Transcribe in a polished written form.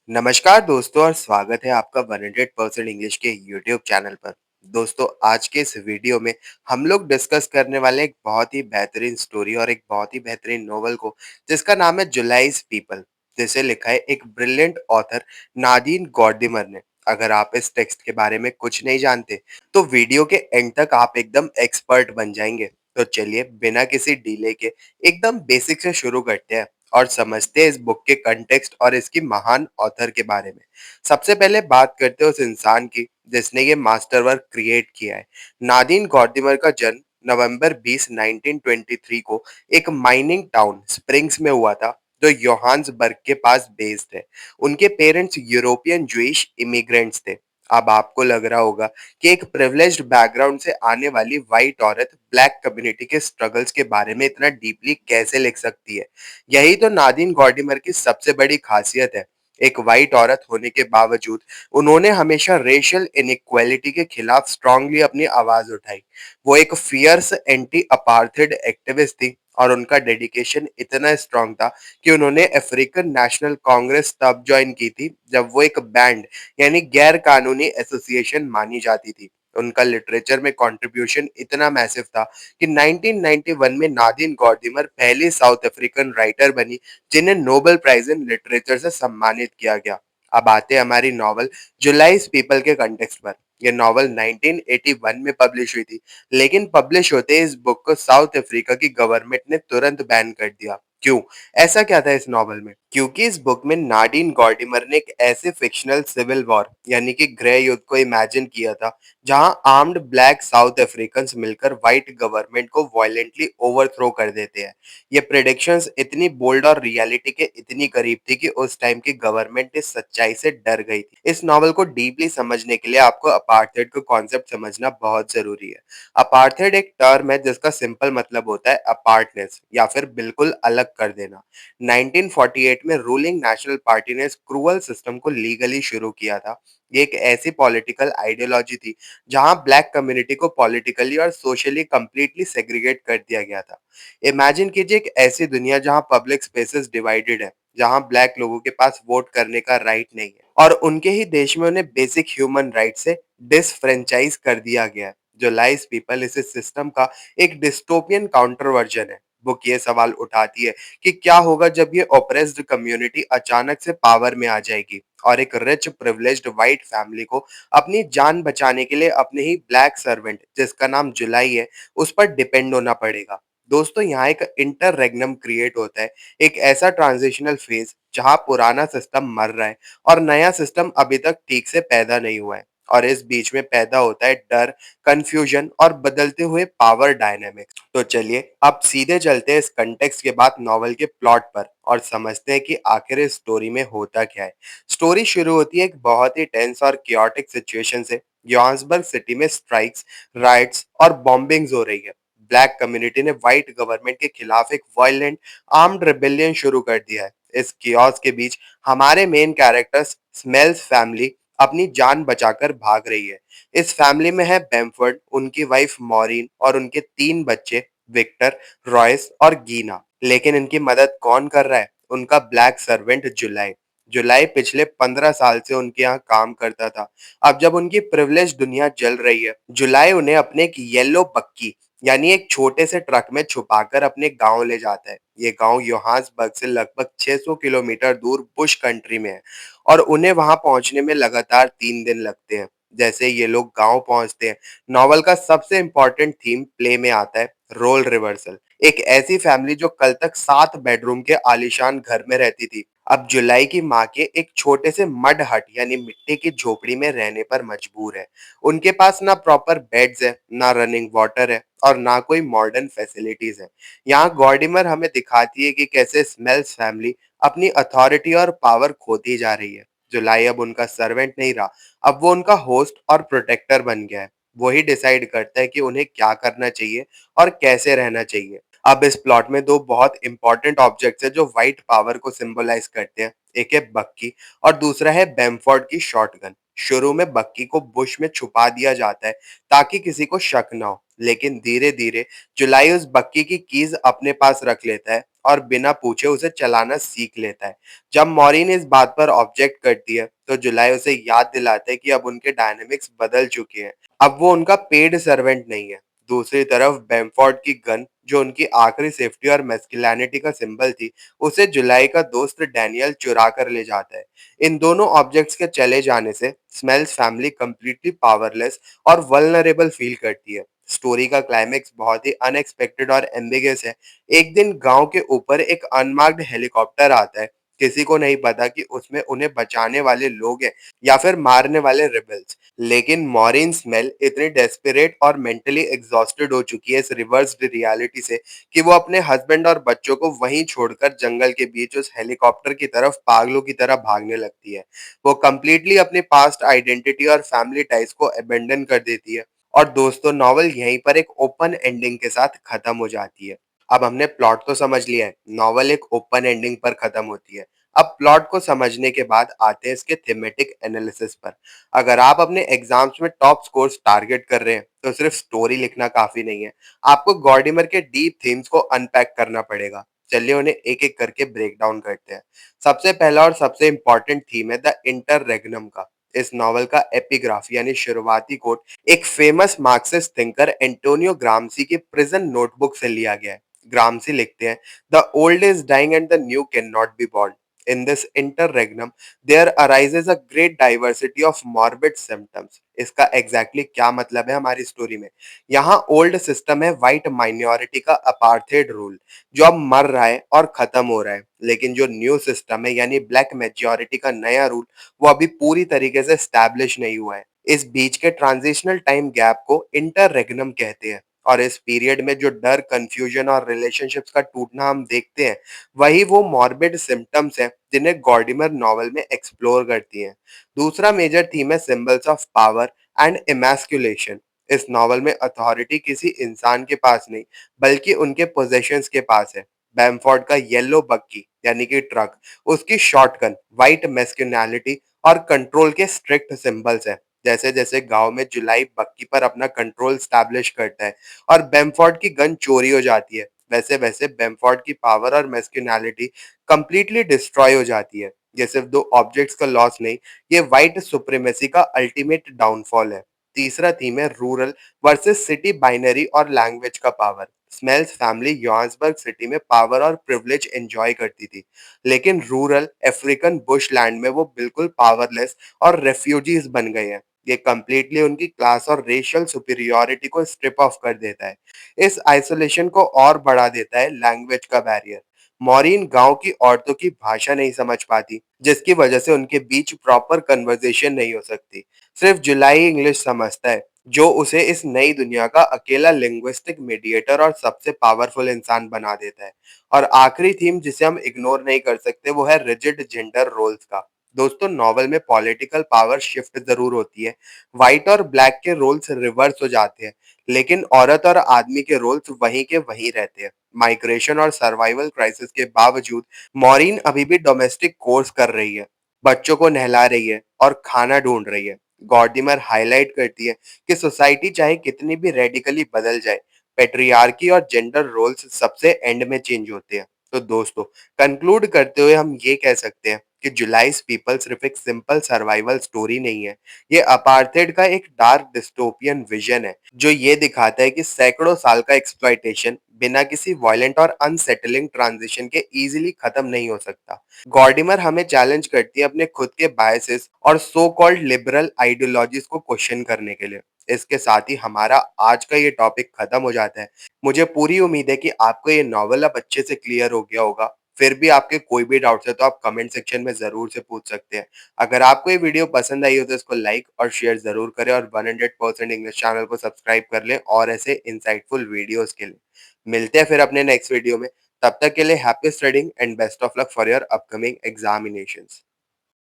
नमस्कार दोस्तों और स्वागत है आपका 100% इंग्लिश के यूट्यूब चैनल पर। दोस्तों आज के इस वीडियो में हम लोग डिस्कस करने वाले एक बहुत ही बेहतरीन स्टोरी और एक बहुत ही बेहतरीन नोवेल को जिसका नाम है जुलाइज पीपल, जिसे लिखा है एक ब्रिलियंट ऑथर नादीन गॉर्डिमर ने। अगर आप इस टेक्स्ट के बारे में कुछ नहीं जानते तो वीडियो के एंड तक आप एकदम एक्सपर्ट बन जाएंगे। तो चलिए बिना किसी डिले के एकदम बेसिक से शुरू करते हैं और समझते हैं इस बुक के कंटेक्स्ट और इसकी महान ऑथर के बारे में। सबसे पहले बात करते हैं उस इंसान की जिसने ये मास्टर वर्क क्रिएट किया है। नादीन गॉर्डिमर का जन्म नवंबर 20 1923 को एक माइनिंग टाउन स्प्रिंग्स में हुआ था जो योहान्सबर्ग के पास बेस्ड है। उनके पेरेंट्स यूरोपियन जूइश इमिग्रेंट्स थे। अब आपको लग रहा होगा कि एक प्रिविलेज्ड बैकग्राउंड से आने वाली व्हाइट औरत ब्लैक कम्युनिटी के स्ट्रगल्स के बारे में इतना डीपली कैसे लिख सकती है। यही तो नादिन गॉर्डिमर की सबसे बड़ी खासियत है। एक व्हाइट औरत होने के बावजूद उन्होंने हमेशा रेशियल इनइक्वालिटी के खिलाफ स्ट्रांगली अपनी आवाज उठाई। वो एक फियर्स एंटी अपार्थेड एक्टिविस्ट थी और उनका डेडिकेशन इतना स्ट्रांग था कि उन्होंने अफ्रीकन नेशनल कांग्रेस तब ज्वाइन की थी जब वो एक बैंड यानी गैर कानूनी एसोसिएशन मानी जाती थी। उनका लिटरेचर में कंट्रीब्यूशन इतना मैसिव था कि 1991 में नादिन गॉर्डिमर पहली साउथ अफ्रीकन राइटर बनी जिन्हें नोबेल प्राइज इन लिटरेचर से सम्मानित किया गया। अब आते हैं हमारी नॉवल जुलाइज पीपल के कंटेक्स्ट पर। यह नॉवल 1981 में पब्लिश हुई थी, लेकिन पब्लिश होते ही इस बुक को साउथ अफ्रीका की गवर्नमेंट ने तुरंत बैन कर दिया। क्यों? ऐसा क्या था इस नॉवल में? क्योंकि इस बुक में नाडिन गॉर्डिमर ने एक ऐसे फिक्शनल सिविल वॉर यानी कि गृह युद्ध को इमेजिन किया था जहां आर्म्ड ब्लैक साउथ अफ्रीकन मिलकर व्हाइट गवर्नमेंट को वायलेंटली ओवरथ्रो कर देते हैं। ये प्रेडिक्शंस इतनी बोल्ड और रियलिटी के इतनी करीब थी कि उस टाइम की गवर्नमेंट इस सच्चाई से डर गई थी। इस नॉवल को डीपली समझने के लिए आपको अपार्थेड का कॉन्सेप्ट समझना बहुत जरूरी है। अपार्थेड एक टर्म है जिसका सिंपल मतलब होता है अपार्टनेस या फिर बिल्कुल अलग कर देना। 1948 में रूलिंग नेशनल पार्टी ने इस क्रूअल सिस्टम को लीगली शुरू किया था। ये एक ऐसी पॉलिटिकल आइडियोलॉजी थी जहां ब्लैक कम्युनिटी को पॉलिटिकली और सोशली कंप्लीटली सेग्रीगेट कर दिया गया था। इमेजिन कीजिए एक ऐसी दुनिया जहां पब्लिक स्पेसेस डिवाइडेड है, जहां ब्लैक लोगों के पास वोट करने का राइट नहीं है और उनके ही देश में उन्हें बेसिक ह्यूमन राइट से डिसफ्रेंचाइज कर दिया गया है। जो लाइस पीपल इस सिस्टम का एक डिस्टोपियन काउंटर वर्जन है। बुक ये सवाल उठाती है कि क्या होगा जब ये ओप्रेस्ड कम्युनिटी अचानक से पावर में आ जाएगी और एक रिच प्रिविलेज्ड व्हाइट फैमिली को अपनी जान बचाने के लिए अपने ही ब्लैक सर्वेंट जिसका नाम जुलाई है उस पर डिपेंड होना पड़ेगा। दोस्तों यहाँ एक इंटररेग्नम क्रिएट होता है, एक ऐसा ट्रांजिशनल फेज जहाँ पुराना सिस्टम मर रहा है और नया सिस्टम अभी तक ठीक से पैदा नहीं हुआ है। और इस बीच में पैदा होता है डर, कंफ्यूजन और बदलते हुए पावर डायनामिक्स। तो चलिए अब सीधे चलते हैं इस कंटेक्स्ट के बाद नॉवल के प्लॉट पर और समझते हैं कि आखिर इस स्टोरी में होता क्या है। स्टोरी शुरू होती है एक बहुत ही टेंस और क्योटिक सिचुएशन से। जोहान्सबर्ग सिटी में स्ट्राइक्स, राइट्स और बॉम्बिंग्स हो रही है। ब्लैक कम्युनिटी ने व्हाइट गवर्नमेंट के खिलाफ एक वायलेंट आर्म्ड रिबेलियन शुरू कर दिया है। इस कियोस्क के बीच हमारे मेन कैरेक्टर्स स्मेल्स फैमिली अपनी जान बचाकर भाग रही है। इस फैमिली में है बेम्फर्ड, उनकी वाइफ मॉरिन और उनके 3 बच्चे विक्टर, रॉयस और गीना। लेकिन इनकी मदद कौन कर रहा है? उनका ब्लैक सर्वेंट जुलाई। जुलाई पिछले 15 साल से उनके यहाँ काम करता था। अब जब उनकी प्रिविलेज दुनिया जल रही है, जुलाई उन्हें अपने एक येलो बक्की यानी एक छोटे से ट्रक में छुपाकर अपने गांव ले जाता है। ये गांव योहान्सबर्ग से लगभग 600 किलोमीटर दूर बुश कंट्री में है और उन्हें वहां पहुंचने में लगातार 3 दिन लगते हैं। जैसे ये लोग गांव पहुंचते हैं, नॉवल का सबसे इंपॉर्टेंट थीम प्ले में आता है, रोल रिवर्सल। एक ऐसी फैमिली जो कल तक 7 बेडरूम के आलीशान घर में रहती थी, अब जुलाई की माँ के एक छोटे से मड हट यानी मिट्टी की झोपड़ी में रहने पर मजबूर है। उनके पास ना प्रॉपर बेड्स है, ना रनिंग वाटर है और ना कोई मॉडर्न फैसिलिटीज है। यहाँ गॉर्डिमर हमें दिखाती है कि कैसे स्मेल्स फैमिली अपनी अथॉरिटी और पावर खोती जा रही है। जुलाई अब उनका सर्वेंट नहीं रहा, अब वो उनका होस्ट और प्रोटेक्टर बन गया है। वही डिसाइड करता है कि उन्हें क्या करना चाहिए और कैसे रहना चाहिए। अब इस प्लॉट में 2 बहुत इंपॉर्टेंट ऑब्जेक्ट्स हैं जो व्हाइट पावर को सिंबलाइज करते हैं। एक है बक्की और दूसरा है बेम्फोर्ड की शॉटगन। शुरू में बक्की को बुश में छुपा दिया जाता है ताकि किसी को शक ना हो, लेकिन धीरे-धीरे जुलाई उस बक्की की कीज़ अपने पास रख लेता है और बिना पूछे उसे चलाना सीख लेता है। जब मॉरीन इस बात पर ऑब्जेक्ट करती है, तो जुलाई उसे याद दिलाता है कि अब उनके डायनामिक्स बदल चुके हैं। अब वो उनका पेड सर्वेंट नहीं है। दूसरी तरफ बेमफोर्ड की गन, जो उनकी आखिरी सेफ्टी और मैस्कुलिनिटी का सिंबल थी, उसे जुलाई का दोस्त डैनियल चुरा कर ले जाता है। इन दोनों ऑब्जेक्ट्स के चले जाने से स्मेल्स फैमिली कंप्लीटली पावरलेस और वल्नरेबल फील करती है। स्टोरी का क्लाइमेक्स बहुत ही अनएक्सपेक्टेड और एम्बिगियस है। एक दिन गांव के ऊपर एक अनमार्क्ड हेलीकॉप्टर आता है। किसी को नहीं पता कि उसमें उन्हें बचाने वाले लोग हैं या फिर मारने वाले रिबल्स। लेकिन मॉरिन स्मेल इतनी डेस्परेट और मेंटली एग्जॉस्टेड हो चुकी है इस रिवर्स्ड रियलिटी से कि वो अपने हस्बैंड और बच्चों को वहीं छोड़कर जंगल के बीच उस हेलीकॉप्टर की तरफ पागलों की तरह भागने लगती है। वो कंप्लीटली अपनी पास्ट आइडेंटिटी और फैमिली टाइज को अबेंडन कर देती है। और दोस्तों, नॉवल यहीं पर एक ओपन एंडिंग के साथ खत्म हो जाती है। अब हमने प्लॉट तो समझ लिया है, नॉवल एक ओपन एंडिंग पर खत्म होती है। अब प्लॉट को समझने के बाद आते हैं इसके थीमेटिक एनालिसिस पर। अगर आप अपने एग्जाम्स में टॉप स्कोर्स टारगेट कर रहे हैं, तो सिर्फ स्टोरी लिखना काफी नहीं है। आपको गॉर्डिमर के डीप थीम्स को अनपैक करना पड़ेगा। चलिए उन्हें एक एक करके ब्रेक डाउन करते हैं। सबसे पहला और सबसे इंपॉर्टेंट थीम है द इंटररेग्नम का। इस नॉवल का एपिग्राफ यानी शुरुआती कोट एक फेमस मार्क्सिस्ट थिंकर एंटोनियो ग्रामसी की प्रिजन नोटबुक से लिया गया है। ग्रामसी लिखते हैं, the old is dying and the new can not be born. In this interregnum there arises a great diversity of morbid symptoms. इसका एग्जैक्टली क्या मतलब है हमारी स्टोरी में? यहाँ ओल्ड सिस्टम है व्हाइट माइनॉरिटी का अपार्थेड रूल, जो अब मर रहा है और खत्म हो रहा है। लेकिन जो न्यू सिस्टम है यानी ब्लैक मेजॉरिटी का नया रूल, वो अभी पूरी तरीके से स्टैब्लिश नहीं हुआ है। इस बीच के ट्रांजिशनल टाइम गैप को इंटररेग्नम कहते हैं। और इस पीरियड में जो डर, कंफ्यूजन और रिलेशनशिप्स का टूटना हम देखते हैं, वही वो मॉर्बिड सिम्टम्स हैं जिन्हें गॉर्डिमर नॉवल में एक्सप्लोर करती हैं। दूसरा मेजर थीम है symbols of power and emasculation. इस नॉवल में अथॉरिटी किसी इंसान के पास नहीं, बल्कि उनके पोजेशंस के पास है। बैमफोर्ड का येलो बग्गी यानी कि ट्रक, उसकी शॉटगन व्हाइट मैस्कुलिनिटी और कंट्रोल के स्ट्रिक्ट सिंबल्स है। जैसे जैसे गांव में जुलाई बग्गी पर अपना कंट्रोल स्टैब्लिश करता है और बेमफोर्ड की गन चोरी हो जाती है, वैसे वैसे बेमफोर्ड की पावर और मैस्कुलिनिटी कंप्लीटली डिस्ट्रॉय हो जाती है। ये सिर्फ दो ऑब्जेक्ट्स का लॉस नहीं, ये व्हाइट सुप्रीमेसी का अल्टीमेट डाउनफॉल है। तीसरा थीम है रूरल वर्सेस सिटी बाइनरी और लैंग्वेज का पावर। स्मेल्स फैमिली योहान्सबर्ग सिटी में पावर और प्रिविलेज एंजॉय करती थी, लेकिन रूरल अफ्रीकन बुश लैंड में वो बिल्कुल पावरलेस और रेफ्यूजीज बन गए हैं। ये कंप्लीटली उनकी क्लास और रेशियल सुपीरियोरिटी को स्ट्रिप ऑफ कर देता है। इस आइसोलेशन को और बढ़ा देता है लैंग्वेज का बैरियर। मॉरीन गांव की औरतों की भाषा नहीं समझ पाती, जिसकी वजह से उनके बीच प्रॉपर कन्वर्सेशन नहीं हो सकती। सिर्फ जुलाई इंग्लिश समझता है, जो उसे इस नई दुनिया का अकेला लिंग्विस्टिक मीडिएटर और सबसे पावरफुल इंसान बना देता है। और आखिरी थीम जिसे हम इग्नोर नहीं कर सकते, वो है रिजिड जेंडर रोल्स का। दोस्तों, नॉवल में पॉलिटिकल पावर शिफ्ट जरूर होती है। व्हाइट और ब्लैक के रोल्स रिवर्स हो जाते हैं, लेकिन औरत और आदमी के रोल्स वहीं के वहीं रहते हैं। माइग्रेशन और सर्वाइवल क्राइसिस के बावजूद मॉरीन अभी भी डोमेस्टिक कोर्स कर रही है, बच्चों को नहला रही है और खाना ढूंढ रही है। गॉर्डिमर हाईलाइट करती है कि सोसाइटी चाहे कितनी भी रेडिकली बदल जाए, पेट्रियार्की और जेंडर रोल्स सबसे एंड में चेंज होते हैं। तो दोस्तों, कंक्लूड करते हुए हम ये कह सकते हैं कि जुलाइस पीपल सिर्फ एक सिंपल सर्वाइवल स्टोरी नहीं है। ये अपार्थेड का एक डार्क डिस्टोपियन विजन है, जो ये दिखाता है कि सैकड़ों साल का एक्सप्लॉइटेशन बिना किसी वायलेंट और अनसेटलिंग ट्रांजिशन के इजीली खत्म नहीं हो सकता। गॉर्डिमर हमें चैलेंज करती है अपने खुद के बायसेस और सो कॉल्ड लिबरल आइडियोलॉजीज को क्वेश्चन करने के लिए। इसके साथ ही हमारा आज का ये टॉपिक खत्म हो जाता है। मुझे पूरी उम्मीद है कि आपको ये नॉवल अब अच्छे से क्लियर हो गया होगा। फिर भी आपके कोई भी डाउट्स है तो आप कमेंट सेक्शन में जरूर से पूछ सकते हैं। अगर आपको ये वीडियो पसंद आई हो तो इसको लाइक और शेयर जरूर करें और 100% इंग्लिश चैनल को सब्सक्राइब कर लें और ऐसे इंसाइटफुल वीडियोस के लिए। मिलते हैं फिर अपने नेक्स्ट वीडियो में। तब तक के लिए happy studying and best of luck for your upcoming examinations.